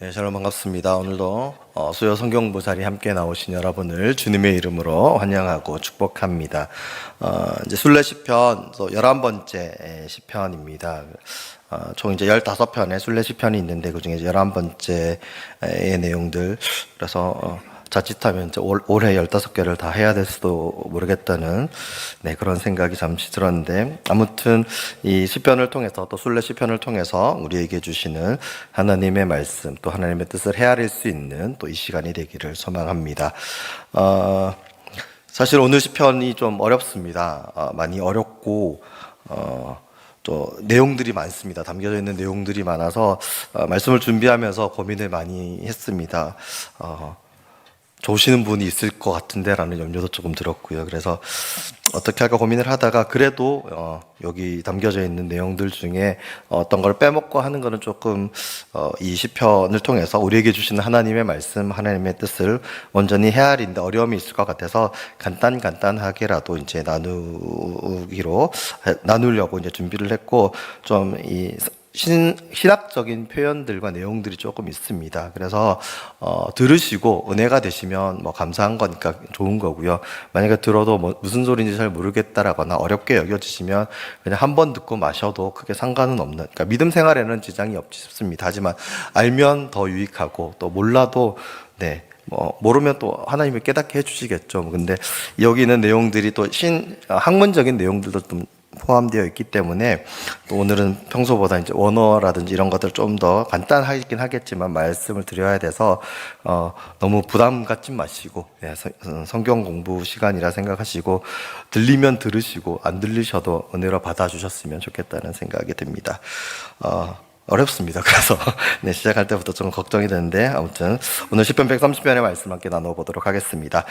네, 샬롬 반갑습니다. 오늘도 수요 성경부 자리 함께 나오신 여러분을 주님의 이름으로 환영하고 축복합니다. 이제 순례 시편 11번째 시편입니다. 총 이제 15편의 순례 시편이 있는데 그 중에 11번째의 내용들, 그래서 자칫하면 이제 올해 15개를 다 해야 될 수도 모르겠다는 그런 생각이 잠시 들었는데, 아무튼 이 시편을 통해서, 또 순례 시편을 통해서 우리에게 주시는 하나님의 말씀, 또 하나님의 뜻을 헤아릴 수 있는 또 이 시간이 되기를 소망합니다. 사실 오늘 시편이 좀 어렵습니다. 많이 어렵고 또 내용들이 많습니다. 담겨져 있는 내용들이 많아서 말씀을 준비하면서 고민을 많이 했습니다. 좋으시는 분이 있을 것 같은데 라는 염려도 조금 들었고요. 그래서 어떻게 할까 고민을 하다가 그래도 여기 담겨져 있는 내용들 중에 어떤 걸 빼먹고 하는 거는 조금 이 시편을 통해서 우리에게 주시는 하나님의 말씀, 하나님의 뜻을 온전히 헤아린데 어려움이 있을 것 같아서 간단하게라도 이제 나누려고 이제 준비를 했고, 좀 이 신학적인 표현들과 내용들이 조금 있습니다. 그래서 들으시고 은혜가 되시면 감사한 거니까 좋은 거고요. 만약에 들어도 무슨 소리인지 잘 모르겠다라거나 어렵게 여겨지시면 그냥 한 번 듣고 마셔도 크게 상관은 없는, 그러니까 믿음 생활에는 지장이 없지 싶습니다. 하지만 알면 더 유익하고, 또 몰라도 모르면 또 하나님이 깨닫게 해주시겠죠. 근데 여기 있는 내용들이 또 학문적인 내용들도 좀 포함되어 있기 때문에, 또 오늘은 평소보다 이제 원어라든지 이런 것들 좀 더 간단하긴 하겠지만 말씀을 드려야 돼서 너무 부담 갖지 마시고 성경 공부 시간이라 생각하시고 들리면 들으시고 안 들리셔도 은혜로 받아주셨으면 좋겠다는 생각이 듭니다. 어렵습니다. 그래서 시작할 때부터 좀 걱정이 되는데, 아무튼 오늘 시편 130편의 말씀 함께 나눠보도록 하겠습니다.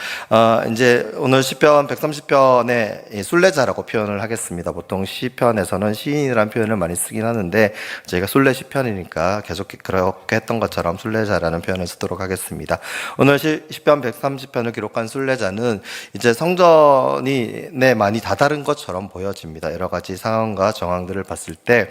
이제 오늘 시편 130편의 순례자라고 표현을 하겠습니다. 보통 시편에서는 시인이라는 표현을 많이 쓰긴 하는데, 저희가 순례 시편이니까 계속 그렇게 했던 것처럼 순례자라는 표현을 쓰도록 하겠습니다. 오늘 시편 130편을 기록한 순례자는 이제 성전이 많이 다다른 것처럼 보여집니다. 여러 가지 상황과 정황들을 봤을 때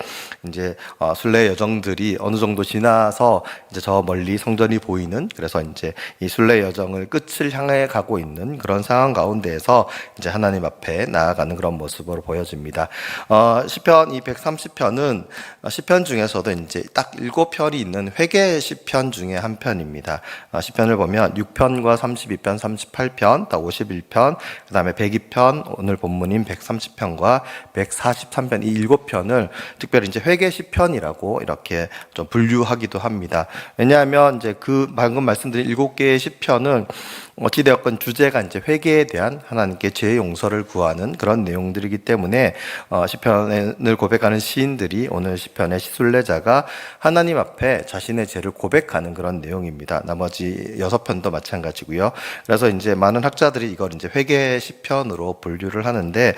이제 순례 여정들이 어느 정도 지나서 이제 저 멀리 성전이 보이는, 그래서 이제 이 순례 여정을 끝을 향해 가고 있는 그런 상황 가운데에서 이제 하나님 앞에 나아가는 그런 모습으로 보여집니다. 시편 이 130편은 시편 중에서도 이제 딱 7편이 있는 회개 시편 중에 한 편입니다. 시편을 보면 6편과 32편, 38편, 또 51편, 그 다음에 102편, 오늘 본문인 130편과 143편, 이 7편을 특별히 이제 회개 시편이라고 이렇게 좀 분류하기도 합니다. 왜냐하면 이제 그 방금 말씀드린 7개의 시편은 어찌되었건 주제가 이제 회개에 대한 하나님께 죄 용서를 구하는 그런 내용들이기 때문에 시편을 고백하는 시인들이 오늘 시편의 순례자가 하나님 앞에 자신의 죄를 고백하는 그런 내용입니다. 나머지 6편도 마찬가지고요. 그래서 이제 많은 학자들이 이걸 이제 회개 시편으로 분류를 하는데,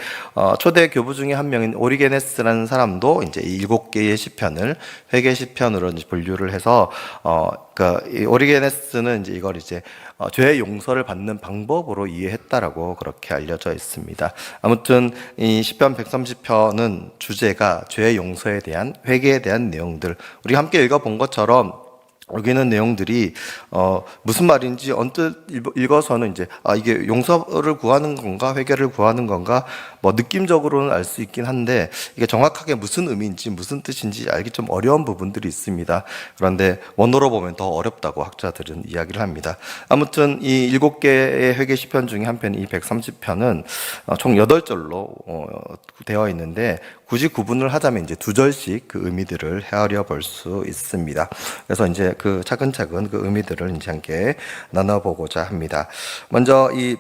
초대 교부 중에 한 명인 오리게네스라는 사람도 이제 이 7개의 시편을 회개 시편으로 이제 분류를 해서 그러니까 이 오리게네스는 이제 이걸 이제 죄의 용서를 받는 방법으로 이해했다라고 그렇게 알려져 있습니다. 아무튼 이 시편 130편은 주제가 죄의 용서에 대한, 회개에 대한 내용들, 우리가 함께 읽어본 것처럼 여기는 내용들이 무슨 말인지 언뜻 읽어서는 이제 이게 용서를 구하는 건가 회개를 구하는 건가 느낌적으로는 알 수 있긴 한데, 이게 정확하게 무슨 의미인지 무슨 뜻인지 알기 좀 어려운 부분들이 있습니다. 그런데 원어로 보면 더 어렵다고 학자들은 이야기를 합니다. 아무튼 이 7개의 회개 시편 중에 한 편이 이 130편은 총 8절로 되어 있는데, 굳이 구분을 하자면 이제 2절씩 그 의미들을 헤아려 볼 수 있습니다. 그래서 이제 그 차근차근 그 의미들을 이제 함께 나눠보고자 합니다. 먼저 이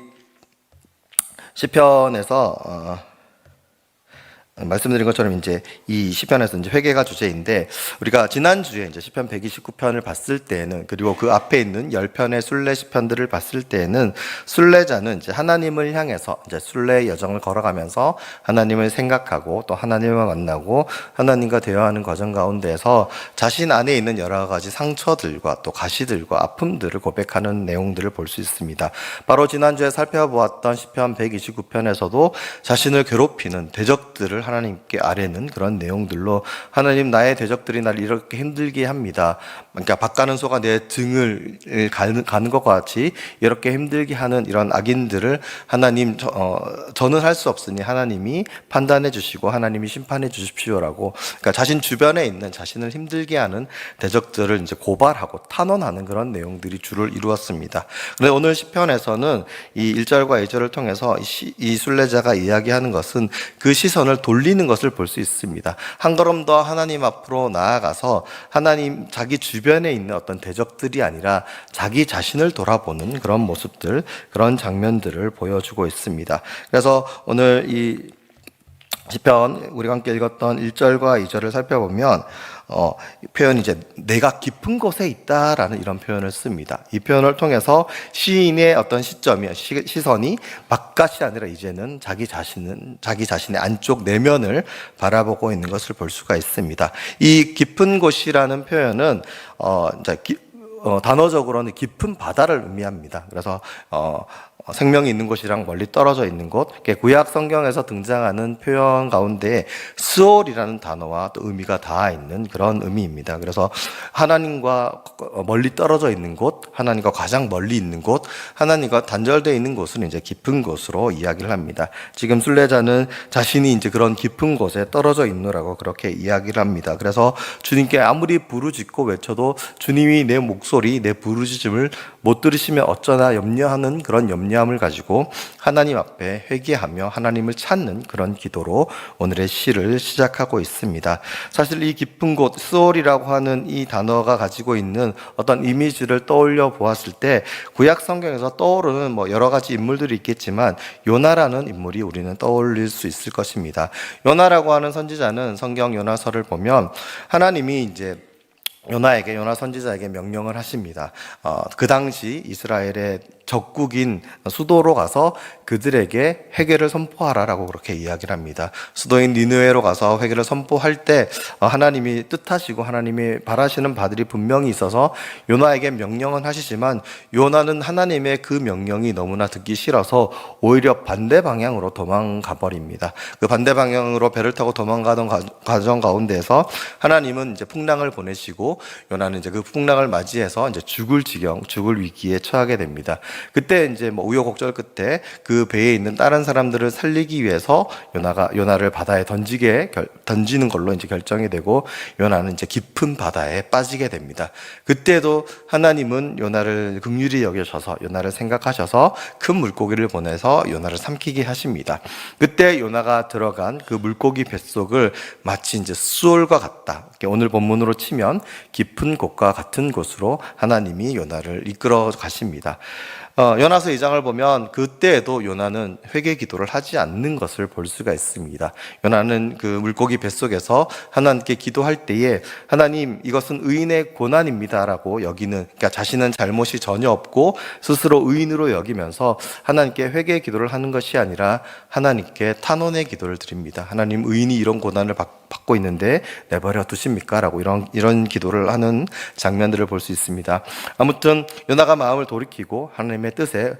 시편에서 말씀드린 것처럼 이제 이 시편에서 이제 회개가 주제인데, 우리가 지난주에 이제 시편 129편을 봤을 때는, 그리고 그 앞에 있는 10편의 순례 시편들을 봤을 때는 순례자는 이제 하나님을 향해서 이제 순례 여정을 걸어가면서 하나님을 생각하고 또 하나님을 만나고 하나님과 대화하는 과정 가운데에서 자신 안에 있는 여러 가지 상처들과 또 가시들과 아픔들을 고백하는 내용들을 볼 수 있습니다. 바로 지난주에 살펴보았던 시편 129편에서도 자신을 괴롭히는 대적들을 대적들을 하나님께 아뢰는 그런 내용들로 하나님 나의 대적들이 나를 이렇게 힘들게 합니다. 그러니까 밭가는 소가 내 등을 가는 것과 같이 이렇게 힘들게 하는 이런 악인들을 하나님 저는 할 수 없으니 하나님이 판단해 주시고 하나님이 심판해 주십시오라고, 그러니까 자신 주변에 있는 자신을 힘들게 하는 대적들을 이제 고발하고 탄원하는 그런 내용들이 주를 이루었습니다. 그런데 오늘 시편에서는 이 1절과 2절을 통해서 이 순례자가 이야기하는 것은 그 시선을 돌리는 것을 볼 수 있습니다. 한 걸음 더 하나님 앞으로 나아가서 하나님 자기 주변에 있는 어떤 대적들이 아니라 자기 자신을 돌아보는 그런 모습들, 그런 장면들을 보여주고 있습니다. 그래서 오늘 이 시편 우리가 함께 읽었던 1절과 2절을 살펴보면 표현이 이제 내가 깊은 곳에 있다라는 이런 표현을 씁니다. 이 표현을 통해서 시인의 어떤 시선이 바깥이 아니라 이제는 자기 자신의 안쪽 내면을 바라보고 있는 것을 볼 수가 있습니다. 이 깊은 곳이라는 표현은 단어적으로는 깊은 바다를 의미합니다. 그래서 생명이 있는 곳이랑 멀리 떨어져 있는 곳, 구약 성경에서 등장하는 표현 가운데 스올이라는 단어와 또 의미가 닿아 있는 그런 의미입니다. 그래서 하나님과 멀리 떨어져 있는 곳, 하나님과 가장 멀리 있는 곳, 하나님과 단절되어 있는 곳은 이제 깊은 곳으로 이야기를 합니다. 지금 순례자는 자신이 이제 그런 깊은 곳에 떨어져 있노라고 그렇게 이야기를 합니다. 그래서 주님께 아무리 부르짖고 외쳐도 주님이 내 목소리, 내 부르짖음을 못 들으시면 어쩌나 염려하는 그런 염려함을 가지고 하나님 앞에 회개하며 하나님을 찾는 그런 기도로 오늘의 시를 시작하고 있습니다. 사실 이 깊은 곳, 스올이라고 하는 이 단어가 가지고 있는 어떤 이미지를 떠올려 보았을 때 구약 성경에서 떠오르는 여러 가지 인물들이 있겠지만 요나라는 인물이 우리는 떠올릴 수 있을 것입니다. 요나라고 하는 선지자는 성경 요나서를 보면 하나님이 이제 요나 선지자에게 명령을 하십니다. 그 당시 이스라엘의 적국인 수도로 가서 그들에게 회개를 선포하라라고 그렇게 이야기를 합니다. 수도인 니느웨로 가서 회개를 선포할 때 하나님이 뜻하시고 하나님이 바라시는 바들이 분명히 있어서 요나에게 명령은 하시지만 요나는 하나님의 그 명령이 너무나 듣기 싫어서 오히려 반대 방향으로 도망가 버립니다. 그 반대 방향으로 배를 타고 도망가던 과정 가운데에서 하나님은 이제 풍랑을 보내시고 요나는 이제 그 풍랑을 맞이해서 이제 죽을 위기에 처하게 됩니다. 그때 이제 우여곡절 끝에 그 배에 있는 다른 사람들을 살리기 위해서 요나를 바다에 던지는 걸로 이제 결정이 되고 요나는 이제 깊은 바다에 빠지게 됩니다. 그때도 하나님은 요나를 긍휼히 여기셔서 요나를 생각하셔서 큰 물고기를 보내서 요나를 삼키게 하십니다. 그때 요나가 들어간 그 물고기 뱃속을 마치 이제 수올과 같다. 오늘 본문으로 치면 깊은 곳과 같은 곳으로 하나님이 요나를 이끌어 가십니다. 요나서 2장을 보면 그때에도 요나는 회개 기도를 하지 않는 것을 볼 수가 있습니다. 요나는 그 물고기 뱃속에서 하나님께 기도할 때에 하나님 이것은 의인의 고난입니다라고 여기는, 그러니까 자신은 잘못이 전혀 없고 스스로 의인으로 여기면서 하나님께 회개 기도를 하는 것이 아니라 하나님께 탄원의 기도를 드립니다. 하나님 의인이 이런 고난을 받고 있는데 내버려 두십니까? 라고 이런 기도를 하는 장면들을 볼 수 있습니다. 아무튼 요나가 마음을 돌이키고 하나님의 뜻에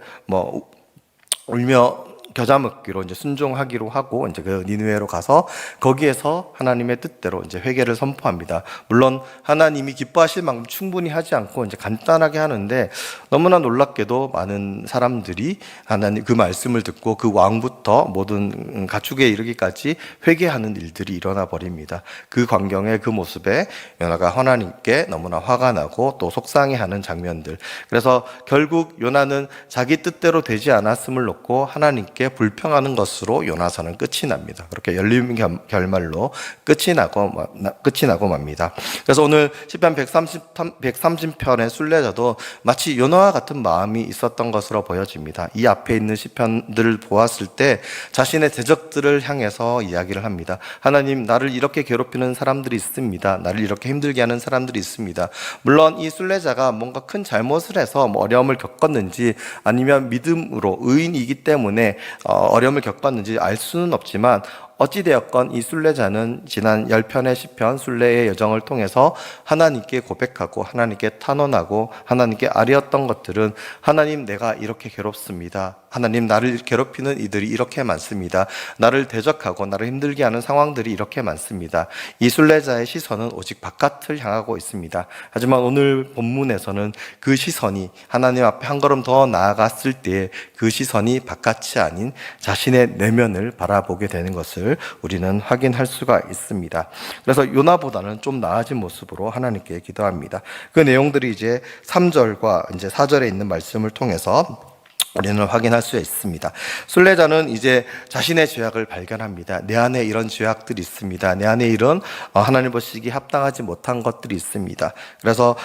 울며 겨자 먹기로 이제 순종하기로 하고 이제 그 니느웨로 가서 거기에서 하나님의 뜻대로 이제 회개를 선포합니다. 물론 하나님이 기뻐하실 만큼 충분히 하지 않고 이제 간단하게 하는데 너무나 놀랍게도 많은 사람들이 하나님 그 말씀을 듣고 그 왕부터 모든 가축에 이르기까지 회개하는 일들이 일어나 버립니다. 그 광경에 그 모습에 요나가 하나님께 너무나 화가 나고 또 속상해하는 장면들. 그래서 결국 요나는 자기 뜻대로 되지 않았음을 놓고 하나님께 불평하는 것으로 요나서는 끝이 납니다. 그렇게 열림 결말로 끝이 나고 맙니다. 그래서 오늘 시편 130편의 순례자도 마치 요나와 같은 마음이 있었던 것으로 보여집니다. 이 앞에 있는 시편들을 보았을 때 자신의 대적들을 향해서 이야기를 합니다. 하나님, 나를 이렇게 괴롭히는 사람들이 있습니다. 나를 이렇게 힘들게 하는 사람들이 있습니다. 물론 이 순례자가 뭔가 큰 잘못을 해서 어려움을 겪었는지 아니면 믿음으로 의인이기 때문에 어려움을 겪었는지 알 수는 없지만 어찌되었건 이 순례자는 지난 10편의 시편 순례의 여정을 통해서 하나님께 고백하고 하나님께 탄원하고 하나님께 아뢰었던 것들은 하나님, 내가 이렇게 괴롭습니다. 하나님, 나를 괴롭히는 이들이 이렇게 많습니다. 나를 대적하고 나를 힘들게 하는 상황들이 이렇게 많습니다. 이 순례자의 시선은 오직 바깥을 향하고 있습니다. 하지만 오늘 본문에서는 그 시선이 하나님 앞에 한 걸음 더 나아갔을 때 그 시선이 바깥이 아닌 자신의 내면을 바라보게 되는 것을 우리는 확인할 수가 있습니다. 그래서 요나보다는 좀 나아진 모습으로 하나님께 기도합니다. 그 내용들이 이제 3절과 이제 4절에 있는 말씀을 통해서 우리는 확인할 수 있습니다. 순례자는 이제 자신의 죄악을 발견합니다. 내 안에 이런 죄악들이 있습니다. 내 안에 이런 하나님 보시기에 합당하지 못한 것들이 있습니다. 그래서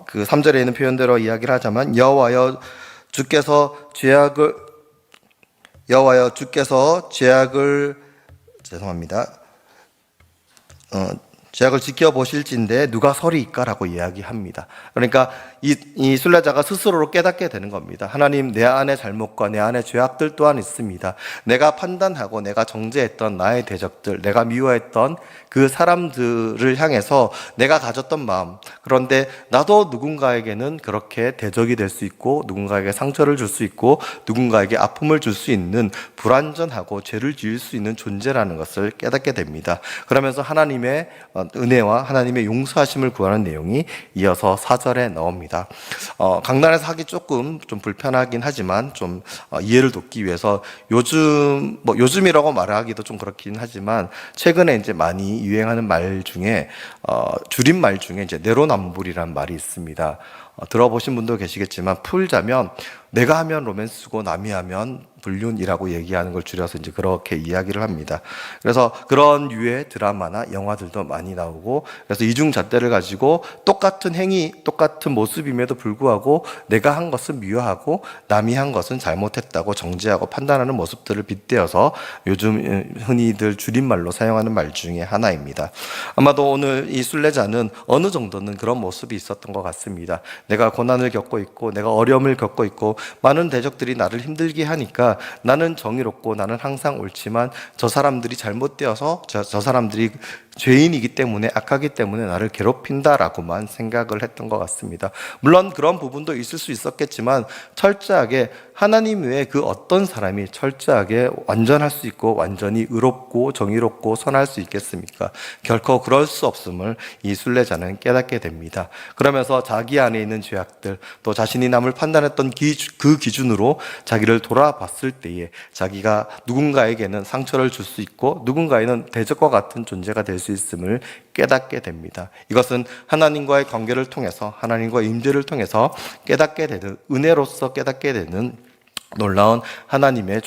그 3절에 있는 표현대로 이야기를 하자면 여호와여 주께서 죄악을 죄악을 지켜보실진데 누가 서리이까라고 이야기합니다. 그러니까 이 순례자가 스스로로 깨닫게 되는 겁니다. 하나님, 내 안에 잘못과 내 안에 죄악들 또한 있습니다. 내가 판단하고 내가 정죄했던 나의 대적들, 내가 미워했던 그 사람들을 향해서 내가 가졌던 마음, 그런데 나도 누군가에게는 그렇게 대적이 될 수 있고 누군가에게 상처를 줄 수 있고 누군가에게 아픔을 줄 수 있는 불완전하고 죄를 지을 수 있는 존재라는 것을 깨닫게 됩니다. 그러면서 하나님의 은혜와 하나님의 용서하심을 구하는 내용이 이어서 4절에 나옵니다. 강단에서 하기 조금 좀 불편하긴 하지만 좀 이해를 돕기 위해서 요즘이라고 말하기도 좀 그렇긴 하지만 최근에 이제 많이 유행하는 말 중에 줄임말 중에 이제 내로남불이라는 말이 있습니다. 들어보신 분도 계시겠지만 풀자면 내가 하면 로맨스고 남이 하면 불륜이라고 얘기하는 걸 줄여서 이제 그렇게 이야기를 합니다. 그래서 그런 류의 드라마나 영화들도 많이 나오고, 그래서 이중잣대를 가지고 똑같은 행위, 똑같은 모습임에도 불구하고 내가 한 것은 미워하고 남이 한 것은 잘못했다고 정죄하고 판단하는 모습들을 빗대어서 요즘 흔히들 줄임말로 사용하는 말 중에 하나입니다. 아마도 오늘 이 순례자는 어느 정도는 그런 모습이 있었던 것 같습니다. 내가 고난을 겪고 있고 내가 어려움을 겪고 있고 많은 대적들이 나를 힘들게 하니까 나는 정의롭고 나는 항상 옳지만 저 사람들이 잘못되어서 저 사람들이 죄인이기 때문에, 악하기 때문에 나를 괴롭힌다라고만 생각을 했던 것 같습니다. 물론 그런 부분도 있을 수 있었겠지만 철저하게 하나님 외에 그 어떤 사람이 철저하게 완전할 수 있고 완전히 의롭고 정의롭고 선할 수 있겠습니까? 결코 그럴 수 없음을 이 순례자는 깨닫게 됩니다. 그러면서 자기 안에 있는 죄악들, 또 자신이 남을 판단했던 그 기준으로 자기를 돌아봤을 때에 자기가 누군가에게는 상처를 줄 수 있고 누군가에는 대적과 같은 존재가 될 수 있음을 깨닫게 됩니다. 이것은 하나님과의 관계를 통해서, 하나님과의 임재를 통해서 깨닫게 되는, 은혜로서 깨닫게 되는 놀라운 하나님의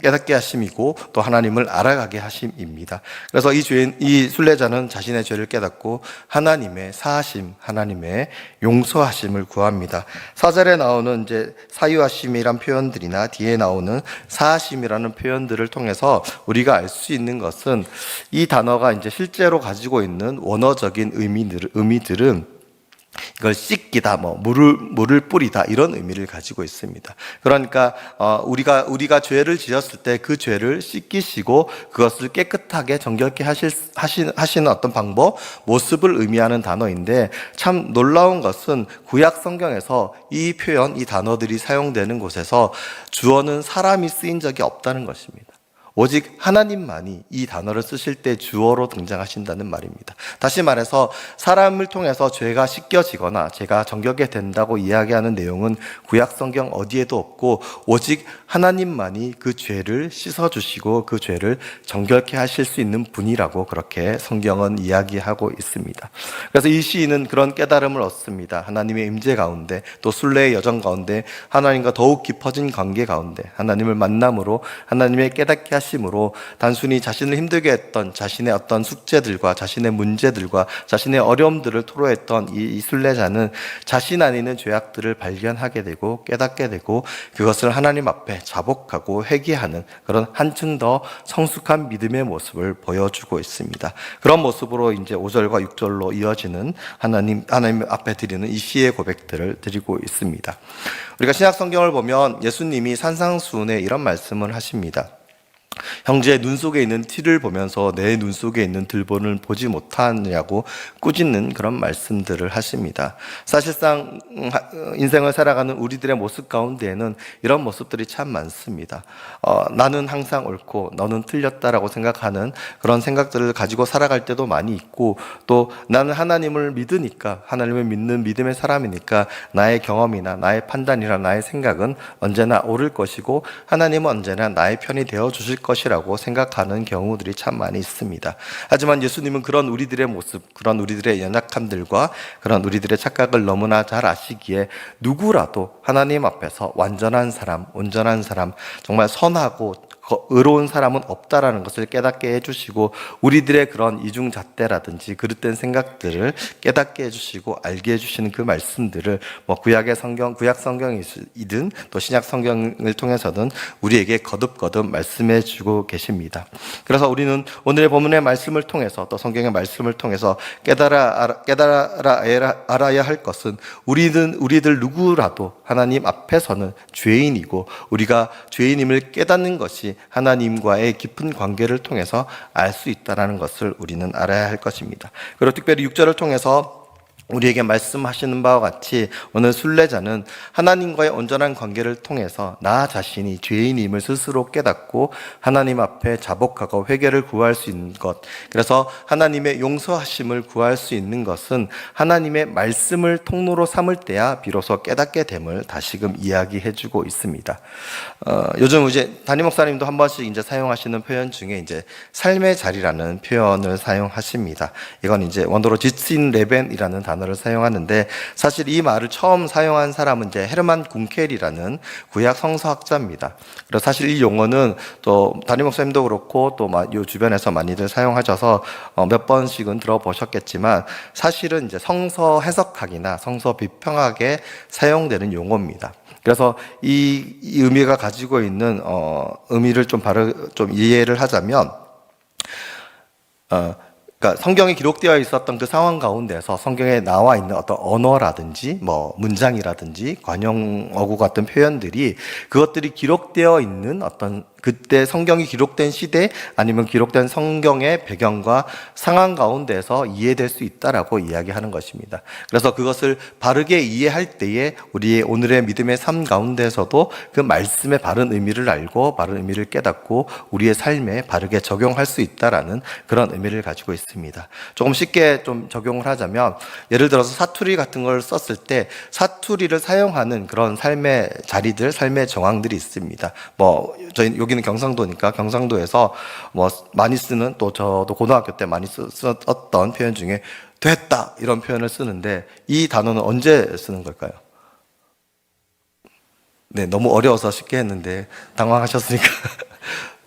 깨닫게 하심이고 또 하나님을 알아가게 하심입니다. 그래서 이 순례자는 자신의 죄를 깨닫고 하나님의 사하심, 하나님의 용서하심을 구합니다. 4절에 나오는 이제 사유하심이란 표현들이나 뒤에 나오는 사하심이라는 표현들을 통해서 우리가 알 수 있는 것은 이 단어가 이제 실제로 가지고 있는 원어적인 의미들은 이걸 씻기다, 물을 뿌리다, 이런 의미를 가지고 있습니다. 그러니까 우리가 죄를 지었을 때 그 죄를 씻기시고 그것을 깨끗하게 정결케 하시는 어떤 방법, 모습을 의미하는 단어인데, 참 놀라운 것은 구약 성경에서 이 표현, 이 단어들이 사용되는 곳에서 주어는 사람이 쓰인 적이 없다는 것입니다. 오직 하나님만이 이 단어를 쓰실 때 주어로 등장하신다는 말입니다. 다시 말해서 사람을 통해서 죄가 씻겨지거나 죄가 정결게 된다고 이야기하는 내용은 구약 성경 어디에도 없고 오직 하나님만이 그 죄를 씻어주시고 그 죄를 정결케 하실 수 있는 분이라고 그렇게 성경은 이야기하고 있습니다. 그래서 이 시인은 그런 깨달음을 얻습니다. 하나님의 임재 가운데, 또 순례의 여정 가운데, 하나님과 더욱 깊어진 관계 가운데 하나님을 만남으로 하나님의 깨닫게 하심으로 단순히 자신을 힘들게 했던 자신의 어떤 숙제들과 자신의 문제들과 자신의 어려움들을 토로했던 이 순례자는 자신 안에 있는 죄악들을 발견하게 되고 깨닫게 되고 그것을 하나님 앞에 자복하고 회개하는 그런 한층 더 성숙한 믿음의 모습을 보여주고 있습니다. 그런 모습으로 이제 5절과 6절로 이어지는 하나님 앞에 드리는 이 시의 고백들을 드리고 있습니다. 우리가 신약 성경을 보면 예수님이 산상수훈에 이런 말씀을 하십니다. 형제의 눈 속에 있는 티를 보면서 내 눈 속에 있는 들본을 보지 못하느냐고 꾸짖는 그런 말씀들을 하십니다. 사실상 인생을 살아가는 우리들의 모습 가운데에는 이런 모습들이 참 많습니다. 나는 항상 옳고 너는 틀렸다라고 생각하는 그런 생각들을 가지고 살아갈 때도 많이 있고, 또 나는 하나님을 믿으니까, 하나님을 믿는 믿음의 사람이니까 나의 경험이나 나의 판단이나 나의 생각은 언제나 옳을 것이고 하나님은 언제나 나의 편이 되어 주실 것이라고 생각하는 경우들이 참 많이 있습니다. 하지만 예수님은 그런 우리들의 모습, 그런 우리들의 연약함들과 그런 우리들의 착각을 너무나 잘 아시기에 누구라도 하나님 앞에서 완전한 사람, 온전한 사람, 정말 선하고 의로운 사람은 없다라는 것을 깨닫게 해주시고, 우리들의 그런 이중잣대라든지 그릇된 생각들을 깨닫게 해주시고 알게 해주시는 그 말씀들을 구약 성경이든 또 신약 성경을 통해서든 우리에게 거듭거듭 말씀해주고 계십니다. 그래서 우리는 오늘의 본문의 말씀을 통해서 또 성경의 말씀을 통해서 알아야 할 것은, 우리들 누구라도 하나님 앞에서는 죄인이고 우리가 죄인임을 깨닫는 것이 하나님과의 깊은 관계를 통해서 알 수 있다는 것을 우리는 알아야 할 것입니다. 그리고 특별히 6절을 통해서 우리에게 말씀하시는 바와 같이 오늘 순례자는 하나님과의 온전한 관계를 통해서 나 자신이 죄인임을 스스로 깨닫고 하나님 앞에 자복하고 회개를 구할 수 있는 것, 그래서 하나님의 용서하심을 구할 수 있는 것은 하나님의 말씀을 통로로 삼을 때야 비로소 깨닫게 됨을 다시금 이야기해주고 있습니다. 요즘 이제 담임 목사님도 한 번씩 이제 사용하시는 표현 중에 이제 삶의 자리라는 표현을 사용하십니다. 이건 이제 원어로 지친 레벤이라는 단어를 사용하는데, 사실 이 말을 처음 사용한 사람은 이제 헤르만 궁켈이라는 구약 성서학자입니다. 그래서 사실 이 용어는 또 담임 목사님도 그렇고 또 이 주변에서 많이들 사용하셔서 몇 번씩은 들어보셨겠지만, 사실은 이제 성서 해석학이나 성서 비평학에 사용되는 용어입니다. 그래서 이 의미가 가지고 있는 의미를 좀 이해를 하자면, 그러니까 성경에 기록되어 있었던 그 상황 가운데서 성경에 나와 있는 어떤 언어라든지 문장이라든지 관용어구 같은 표현들이, 그것들이 기록되어 있는 어떤 그때 성경이 기록된 시대 아니면 기록된 성경의 배경과 상황 가운데서 이해될 수 있다라고 이야기하는 것입니다. 그래서 그것을 바르게 이해할 때에 우리의 오늘의 믿음의 삶 가운데서도 그 말씀의 바른 의미를 알고 바른 의미를 깨닫고 우리의 삶에 바르게 적용할 수 있다라는 그런 의미를 가지고 있습니다. 조금 쉽게 좀 적용을 하자면, 예를 들어서 사투리 같은 걸 썼을 때 사투리를 사용하는 그런 삶의 자리들, 삶의 정황들이 있습니다. 저희 여기는 경상도니까 경상도에서 많이 쓰는, 또 저도 고등학교 때 많이 썼던 표현 중에 됐다 이런 표현을 쓰는데, 이 단어는 언제 쓰는 걸까요? 네, 너무 어려워서 쉽게 했는데 당황하셨으니까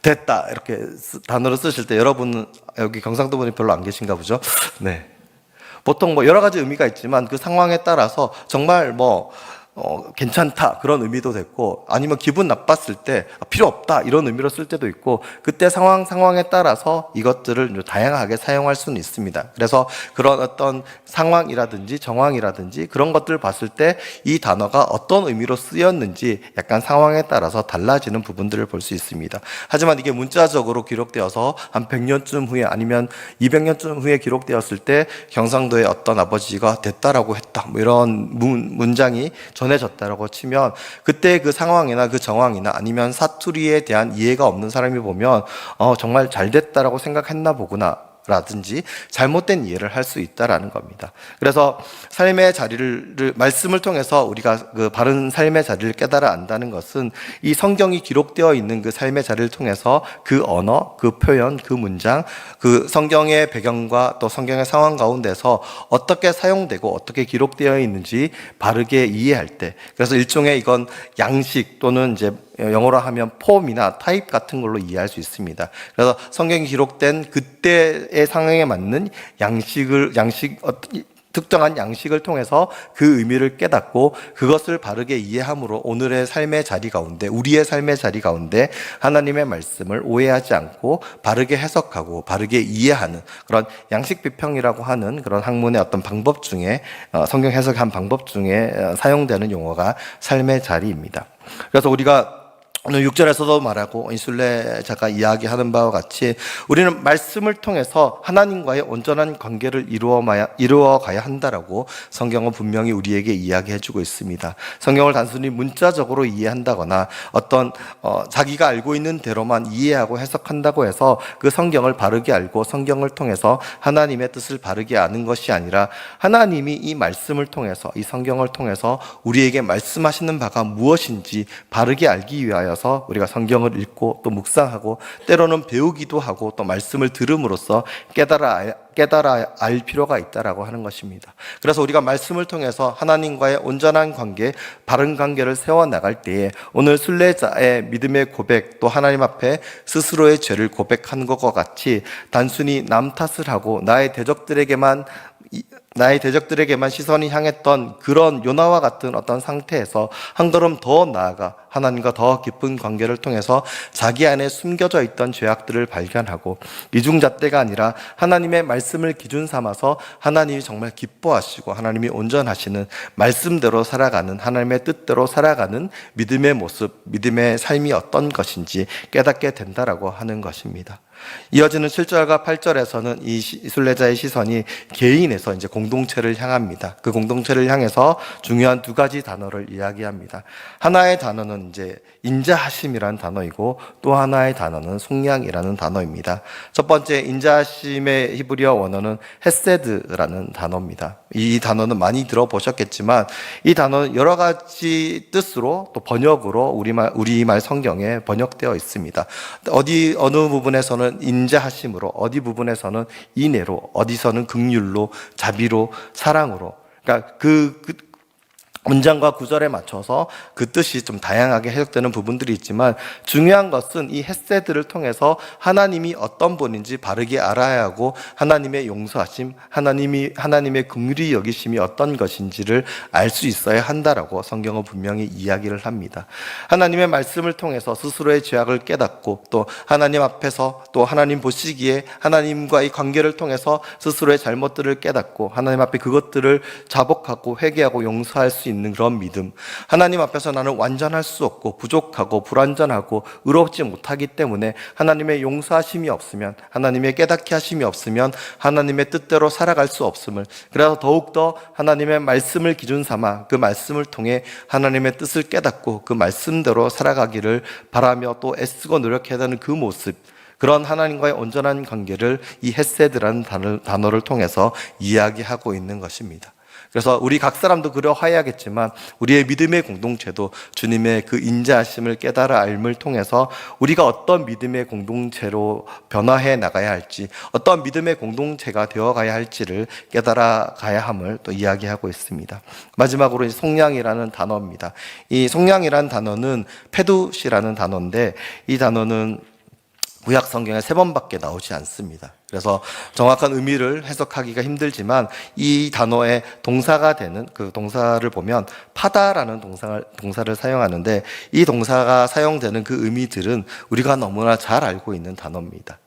됐다 이렇게 단어를 쓰실 때, 여러분 여기 경상도 분이 별로 안 계신가 보죠? 네. 보통 여러 가지 의미가 있지만 그 상황에 따라서 정말 괜찮다 그런 의미도 됐고, 아니면 기분 나빴을 때 필요 없다 이런 의미로 쓸 때도 있고, 그때 상황에 따라서 이것들을 다양하게 사용할 수는 있습니다. 그래서 그런 어떤 상황이라든지 정황이라든지 그런 것들을 봤을 때 이 단어가 어떤 의미로 쓰였는지 약간 상황에 따라서 달라지는 부분들을 볼 수 있습니다. 하지만 이게 문자적으로 기록되어서 한 100년쯤 후에 아니면 200년쯤 후에 기록되었을 때 경상도의 어떤 아버지가 됐다라고 했다 이런 문장이 전해졌다라고 치면, 그때 그 상황이나 그 정황이나 아니면 사투리에 대한 이해가 없는 사람이 보면 정말 잘 됐다라고 생각했나 보구나 라든지 잘못된 이해를 할 수 있다라는 겁니다. 그래서 삶의 자리를, 말씀을 통해서 우리가 그 바른 삶의 자리를 깨달아 안다는 것은, 이 성경이 기록되어 있는 그 삶의 자리를 통해서 그 언어, 그 표현, 그 문장, 그 성경의 배경과 또 성경의 상황 가운데서 어떻게 사용되고 어떻게 기록되어 있는지 바르게 이해할 때, 그래서 일종의 이건 양식 또는 이제 영어로 하면 폼이나 타입 같은 걸로 이해할 수 있습니다. 그래서 성경이 기록된 그때의 상황에 맞는 특정한 양식을 통해서 그 의미를 깨닫고 그것을 바르게 이해함으로 오늘의 삶의 자리 가운데, 우리의 삶의 자리 가운데 하나님의 말씀을 오해하지 않고 바르게 해석하고 바르게 이해하는 그런 양식 비평이라고 하는 그런 학문의 어떤 방법 중에, 성경 해석의 한 방법 중에 사용되는 용어가 삶의 자리입니다. 그래서 우리가 오늘 6절에서도 말하고 이 순례자가 이야기하는 바와 같이 우리는 말씀을 통해서 하나님과의 온전한 관계를 이루어가야 한다라고 성경은 분명히 우리에게 이야기해주고 있습니다. 성경을 단순히 문자적으로 이해한다거나 어떤 자기가 알고 있는 대로만 이해하고 해석한다고 해서 그 성경을 바르게 알고 성경을 통해서 하나님의 뜻을 바르게 아는 것이 아니라 하나님이 이 말씀을 통해서 이 성경을 통해서 우리에게 말씀하시는 바가 무엇인지 바르게 알기 위하여 우리가 성경을 읽고 또 묵상하고 때로는 배우기도 하고 또 말씀을 들음으로써 깨달아 알 필요가 있다라고 하는 것입니다. 그래서 우리가 말씀을 통해서 하나님과의 온전한 관계, 바른 관계를 세워나갈 때에 오늘 순례자의 믿음의 고백, 또 하나님 앞에 스스로의 죄를 고백하는 것과 같이 단순히 남 탓을 하고 나의 대적들에게만 시선이 향했던 그런 요나와 같은 어떤 상태에서 한 걸음 더 나아가 하나님과 더 깊은 관계를 통해서 자기 안에 숨겨져 있던 죄악들을 발견하고 이중잣대가 아니라 하나님의 말씀을 기준 삼아서 하나님이 정말 기뻐하시고 하나님이 온전하시는 말씀대로 살아가는, 하나님의 뜻대로 살아가는 믿음의 모습, 믿음의 삶이 어떤 것인지 깨닫게 된다라고 하는 것입니다. 이어지는 7절과 8절에서는 이 순례자의 시선이 개인에서 이제 공동체를 향합니다. 그 공동체를 향해서 중요한 두 가지 단어를 이야기합니다. 하나의 단어는 이제 인자하심이라는 단어이고 또 하나의 단어는 속량이라는 단어입니다. 첫 번째 인자하심의 히브리어 원어는 헤세드라는 단어입니다. 이 단어는 많이 들어보셨겠지만 이 단어는 여러 가지 뜻으로 또 번역으로 우리말 성경에 번역되어 있습니다. 어느 부분에서는 인자하심으로, 어디 부분에서는 인애로, 어디서는 긍휼로, 자비로, 사랑으로. 그러니까 그 문장과 구절에 맞춰서 그 뜻이 좀 다양하게 해석되는 부분들이 있지만 중요한 것은 이 헤세드를 통해서 하나님이 어떤 분인지 바르게 알아야 하고 하나님의 용서하심, 하나님의 긍휼히 여기심이 어떤 것인지를 알 수 있어야 한다라고 성경은 분명히 이야기를 합니다. 하나님의 말씀을 통해서 스스로의 죄악을 깨닫고 또 하나님 앞에서 또 하나님 보시기에 하나님과의 관계를 통해서 스스로의 잘못들을 깨닫고 하나님 앞에 그것들을 자복하고 회개하고 용서할 수 있는 그런 믿음, 하나님 앞에서 나는 완전할 수 없고 부족하고 불완전하고 의롭지 못하기 때문에 하나님의 용서하심이 없으면, 하나님의 깨닫게 하심이 없으면 하나님의 뜻대로 살아갈 수 없음을, 그래서 더욱더 하나님의 말씀을 기준 삼아 그 말씀을 통해 하나님의 뜻을 깨닫고 그 말씀대로 살아가기를 바라며 또 애쓰고 노력해야 되는 그 모습, 그런 하나님과의 온전한 관계를 이 헤세드라는 단어를 통해서 이야기하고 있는 것입니다. 그래서 우리 각 사람도 그러하야겠지만 우리의 믿음의 공동체도 주님의 그 인자하심을 깨달아 알을 통해서 우리가 어떤 믿음의 공동체로 변화해 나가야 할지, 어떤 믿음의 공동체가 되어가야 할지를 깨달아 가야 함을 또 이야기하고 있습니다. 마지막으로 속량이라는 단어입니다. 이 속량이라는 단어는 페두시라는 단어인데 이 단어는 구약 성경에 3번밖에 나오지 않습니다. 그래서 정확한 의미를 해석하기가 힘들지만 이 단어의 동사가 되는 그 동사를 보면 파다라는 동사를 사용하는데 이 동사가 사용되는 그 의미들은 우리가 너무나 잘 알고 있는 단어입니다.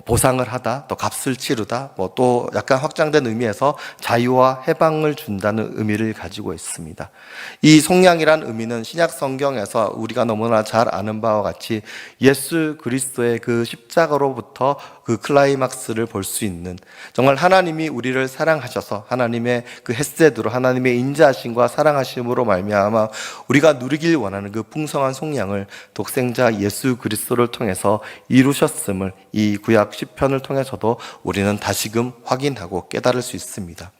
보상을 하다, 또 값을 치르다, 또 약간 확장된 의미에서 자유와 해방을 준다는 의미를 가지고 있습니다. 이 속량이라는 의미는 신약 성경에서 우리가 너무나 잘 아는 바와 같이 예수 그리스도의 그 십자가로부터 그 클라이막스를 볼 수 있는, 정말 하나님이 우리를 사랑하셔서 하나님의 그 헤세드로, 하나님의 인자하심과 사랑하심으로 말미암아 우리가 누리길 원하는 그 풍성한 속량을 독생자 예수 그리스도를 통해서 이루셨음을 이 구약 시편을 통해서도 우리는 다시금 확인하고 깨달을 수 있습니다.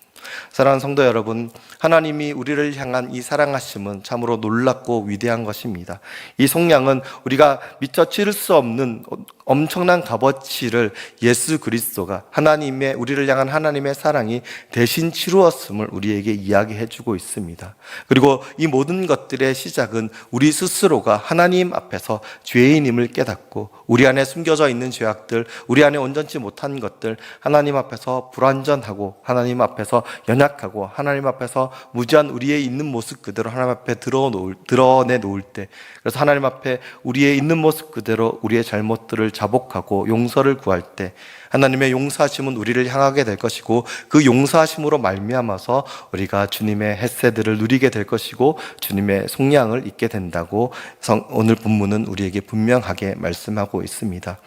사랑하는 성도 여러분, 하나님이 우리를 향한 이 사랑하심은 참으로 놀랍고 위대한 것입니다. 이 속량은 우리가 미처 치를 수 없는 엄청난 값어치를 예수 그리스도가 우리를 향한 하나님의 사랑이 대신 치루었음을 우리에게 이야기해 주고 있습니다. 그리고 이 모든 것들의 시작은 우리 스스로가 하나님 앞에서 죄인임을 깨닫고 우리 안에 숨겨져 있는 죄악들, 우리 안에 온전치 못한 것들, 하나님 앞에서 불완전하고 하나님 앞에서 연약하고 하나님 앞에서 무지한 우리의 있는 모습 그대로 하나님 앞에 드러내 놓을 때, 그래서 하나님 앞에 우리의 있는 모습 그대로 우리의 잘못들을 자복하고 용서를 구할 때 하나님의 용서하심은 우리를 향하게 될 것이고, 그 용서하심으로 말미암아서 우리가 주님의 헷세들을 누리게 될 것이고 주님의 속량을 잊게 된다고 오늘 본문은 우리에게 분명하게 말씀하고 있습니다.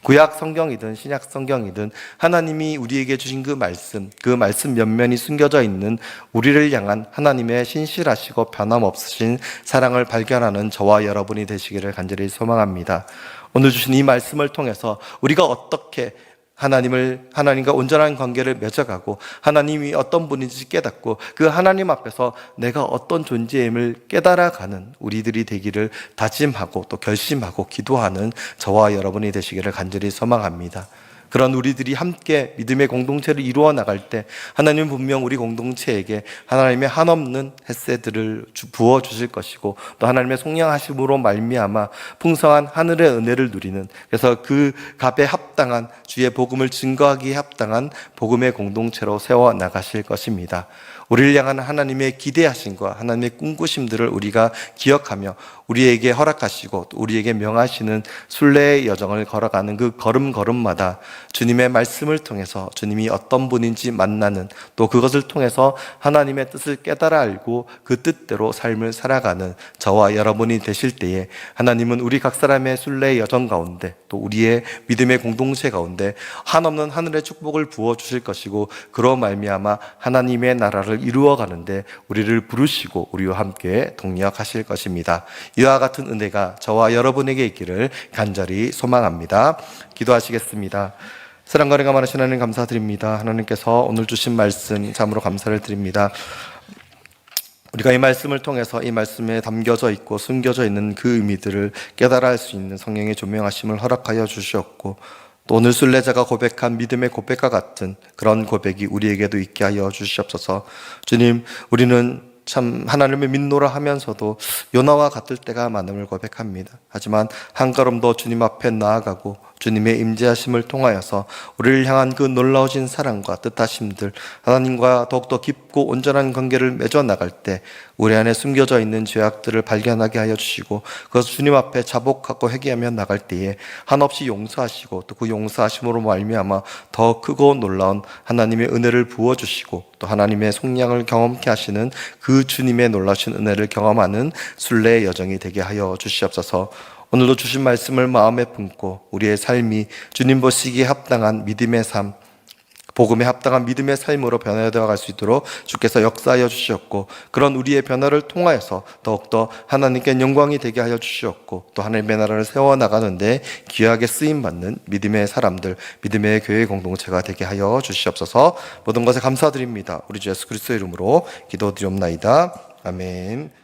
구약 성경이든 신약 성경이든 하나님이 우리에게 주신 그 말씀 면면이 숨겨져 있는 우리를 향한 하나님의 신실하시고 변함없으신 사랑을 발견하는 저와 여러분이 되시기를 간절히 소망합니다. 오늘 주신 이 말씀을 통해서 우리가 어떻게 하나님과 온전한 관계를 맺어가고 하나님이 어떤 분인지 깨닫고 그 하나님 앞에서 내가 어떤 존재임을 깨달아가는 우리들이 되기를 다짐하고 또 결심하고 기도하는 저와 여러분이 되시기를 간절히 소망합니다. 그런 우리들이 함께 믿음의 공동체를 이루어 나갈 때 하나님은 분명 우리 공동체에게 하나님의 한없는 햇새들을 부어주실 것이고, 또 하나님의 속량하심으로 말미암아 풍성한 하늘의 은혜를 누리는, 그래서 그 값에 합당한 주의 복음을 증거하기에 합당한 복음의 공동체로 세워 나가실 것입니다. 우리를 향한 하나님의 기대하심과 하나님의 꿈꾸심들을 우리가 기억하며 우리에게 허락하시고 또 우리에게 명하시는 순례의 여정을 걸어가는 그 걸음걸음마다 주님의 말씀을 통해서 주님이 어떤 분인지 만나는, 또 그것을 통해서 하나님의 뜻을 깨달아 알고 그 뜻대로 삶을 살아가는 저와 여러분이 되실 때에 하나님은 우리 각 사람의 순례의 여정 가운데 또 우리의 믿음의 공동체 가운데 한없는 하늘의 축복을 부어주실 것이고, 그로 말미암아 하나님의 나라를 이루어가는데 우리를 부르시고 우리와 함께 동력하실 것입니다. 이와 같은 은혜가 저와 여러분에게 있기를 간절히 소망합니다. 기도하시겠습니다. 사랑과 은혜가 많으신 하나님 감사드립니다. 하나님께서 오늘 주신 말씀 참으로 감사를 드립니다. 우리가 이 말씀을 통해서 이 말씀에 담겨져 있고 숨겨져 있는 그 의미들을 깨달아 할 수 있는 성령의 조명하심을 허락하여 주셨고, 또 오늘 순례자가 고백한 믿음의 고백과 같은 그런 고백이 우리에게도 있게 하여 주시옵소서. 주님, 우리는 참 하나님을 믿노라 하면서도 요나와 같을 때가 많음을 고백합니다. 하지만 한 걸음 더 주님 앞에 나아가고 주님의 임재하심을 통하여서 우리를 향한 그 놀라우신 사랑과 뜻하심들, 하나님과 더욱더 깊고 온전한 관계를 맺어 나갈 때 우리 안에 숨겨져 있는 죄악들을 발견하게 하여 주시고, 그것을 주님 앞에 자복하고 회개하며 나갈 때에 한없이 용서하시고 또 그 용서하심으로 말미암아 더 크고 놀라운 하나님의 은혜를 부어주시고 또 하나님의 속량을 경험케 하시는 그 주님의 놀라우신 은혜를 경험하는 순례의 여정이 되게 하여 주시옵소서. 오늘도 주신 말씀을 마음에 품고 우리의 삶이 주님 보시기에 합당한 믿음의 삶, 복음에 합당한 믿음의 삶으로 변화되어 갈 수 있도록 주께서 역사하여 주시었고, 그런 우리의 변화를 통하여서 더욱더 하나님께 영광이 되게 하여 주시었고, 또 하나님의 나라를 세워나가는데 귀하게 쓰임받는 믿음의 사람들, 믿음의 교회 공동체가 되게 하여 주시옵소서. 모든 것에 감사드립니다. 우리 주 예수 그리스도의 이름으로 기도드리옵나이다. 아멘.